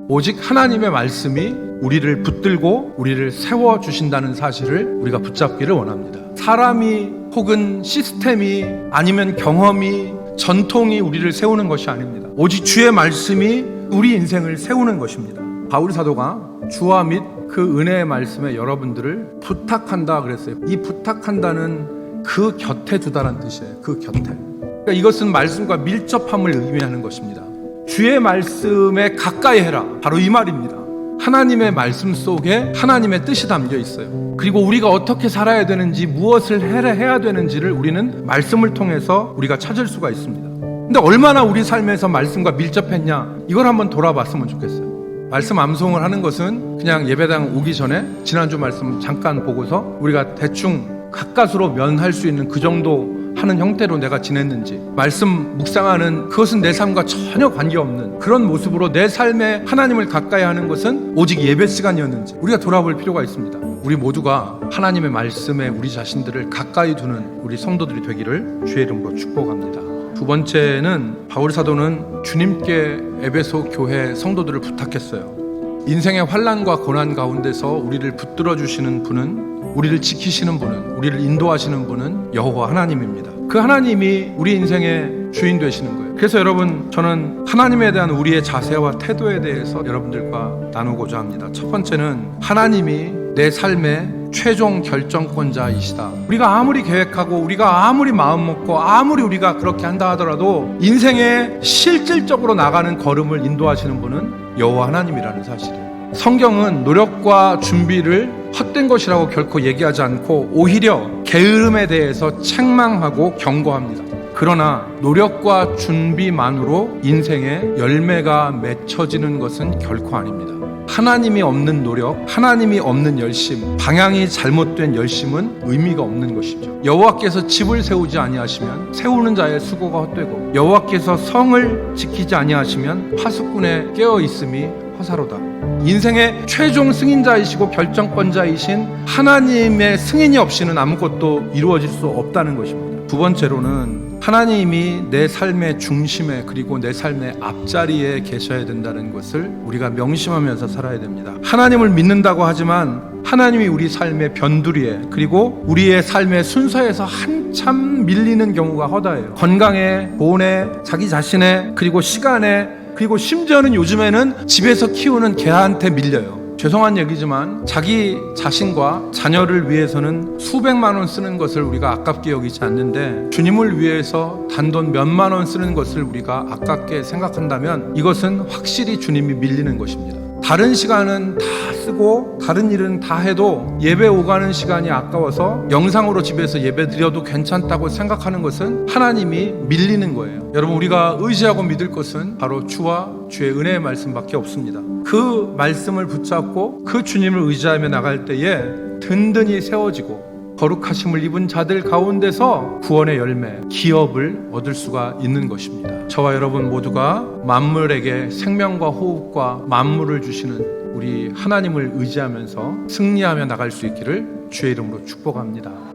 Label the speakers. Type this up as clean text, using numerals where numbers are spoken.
Speaker 1: 오직 하나님의 말씀이 우리를 붙들고 우리를 세워주신다는 사실을 우리가 붙잡기를 원합니다. 사람이 혹은 시스템이 아니면 경험이 전통이 우리를 세우는 것이 아닙니다. 오직 주의 말씀이 우리 인생을 세우는 것입니다. 바울 사도가 주와 및 그 은혜의 말씀에 여러분들을 부탁한다 그랬어요. 이 부탁한다는 그 곁에 두다라는 뜻이에요. 그 곁에. 그러니까 이것은 말씀과 밀접함을 의미하는 것입니다. 주의 말씀에 가까이 해라. 바로 이 말입니다. 하나님의 말씀 속에 하나님의 뜻이 담겨 있어요. 그리고 우리가 어떻게 살아야 되는지, 무엇을 해야 되는지를 우리는 말씀을 통해서 우리가 찾을 수가 있습니다. 근데 얼마나 우리 삶에서 말씀과 밀접했냐, 이걸 한번 돌아봤으면 좋겠어요. 말씀 암송을 하는 것은 그냥 예배당 오기 전에 지난주 말씀 잠깐 보고서 우리가 대충 가까스로 면할 수 있는 그 정도 하는 형태로 내가 지냈는지, 말씀 묵상하는 그것은 내 삶과 전혀 관계없는 그런 모습으로 내 삶에 하나님을 가까이 하는 것은 오직 예배 시간이었는지 우리가 돌아볼 필요가 있습니다. 우리 모두가 하나님의 말씀에 우리 자신들을 가까이 두는 우리 성도들이 되기를 주의 이름으로 축복합니다. 두 번째는 바울 사도는 주님께 에베소 교회 성도들을 부탁했어요. 인생의 환난과 고난 가운데서 우리를 붙들어 주시는 분은, 우리를 지키시는 분은, 우리를 인도하시는 분은 여호와 하나님입니다. 그 하나님이 우리 인생의 주인 되시는 거예요. 그래서 여러분, 저는 하나님에 대한 우리의 자세와 태도에 대해서 여러분들과 나누고자 합니다. 첫 번째는 하나님이 내 삶의 최종 결정권자이시다. 우리가 아무리 계획하고 우리가 아무리 마음 먹고 아무리 우리가 그렇게 한다 하더라도 인생에 실질적으로 나가는 걸음을 인도하시는 분은 여호와 하나님이라는 사실이에요. 성경은 노력과 준비를 헛된 것이라고 결코 얘기하지 않고 오히려 게으름에 대해서 책망하고 경고합니다. 그러나 노력과 준비만으로 인생의 열매가 맺혀지는 것은 결코 아닙니다. 하나님이 없는 노력, 하나님이 없는 열심, 방향이 잘못된 열심은 의미가 없는 것이죠. 여호와께서 집을 세우지 아니하시면 세우는 자의 수고가 헛되고, 여호와께서 성을 지키지 아니하시면 파수꾼의 깨어 있음이 허사로다. 인생의 최종 승인자이시고 결정권자이신 하나님의 승인이 없이는 아무것도 이루어질 수 없다는 것입니다. 두 번째로는 하나님이 내 삶의 중심에, 그리고 내 삶의 앞자리에 계셔야 된다는 것을 우리가 명심하면서 살아야 됩니다. 하나님을 믿는다고 하지만 하나님이 우리 삶의 변두리에, 그리고 우리의 삶의 순서에서 한참 밀리는 경우가 허다해요. 건강에, 돈에, 자기 자신에, 그리고 시간에, 그리고 심지어는 요즘에는 집에서 키우는 개한테 밀려요. 죄송한 얘기지만 자기 자신과 자녀를 위해서는 수백만 원 쓰는 것을 우리가 아깝게 여기지 않는데, 주님을 위해서 단돈 몇만 원 쓰는 것을 우리가 아깝게 생각한다면 이것은 확실히 주님이 밀리는 것입니다. 다른 시간은 다 쓰고 다른 일은 다 해도 예배 오가는 시간이 아까워서 영상으로 집에서 예배 드려도 괜찮다고 생각하는 것은 하나님이 밀리는 거예요. 여러분, 우리가 의지하고 믿을 것은 바로 주와 주의 은혜의 말씀밖에 없습니다. 그 말씀을 붙잡고 그 주님을 의지하며 나갈 때에 든든히 세워지고 거룩하심을 입은 자들 가운데서 구원의 열매, 기업을 얻을 수가 있는 것입니다. 저와 여러분 모두가 만물에게 생명과 호흡과 만물을 주시는 우리 하나님을 의지하면서 승리하며 나갈 수 있기를 주의 이름으로 축복합니다.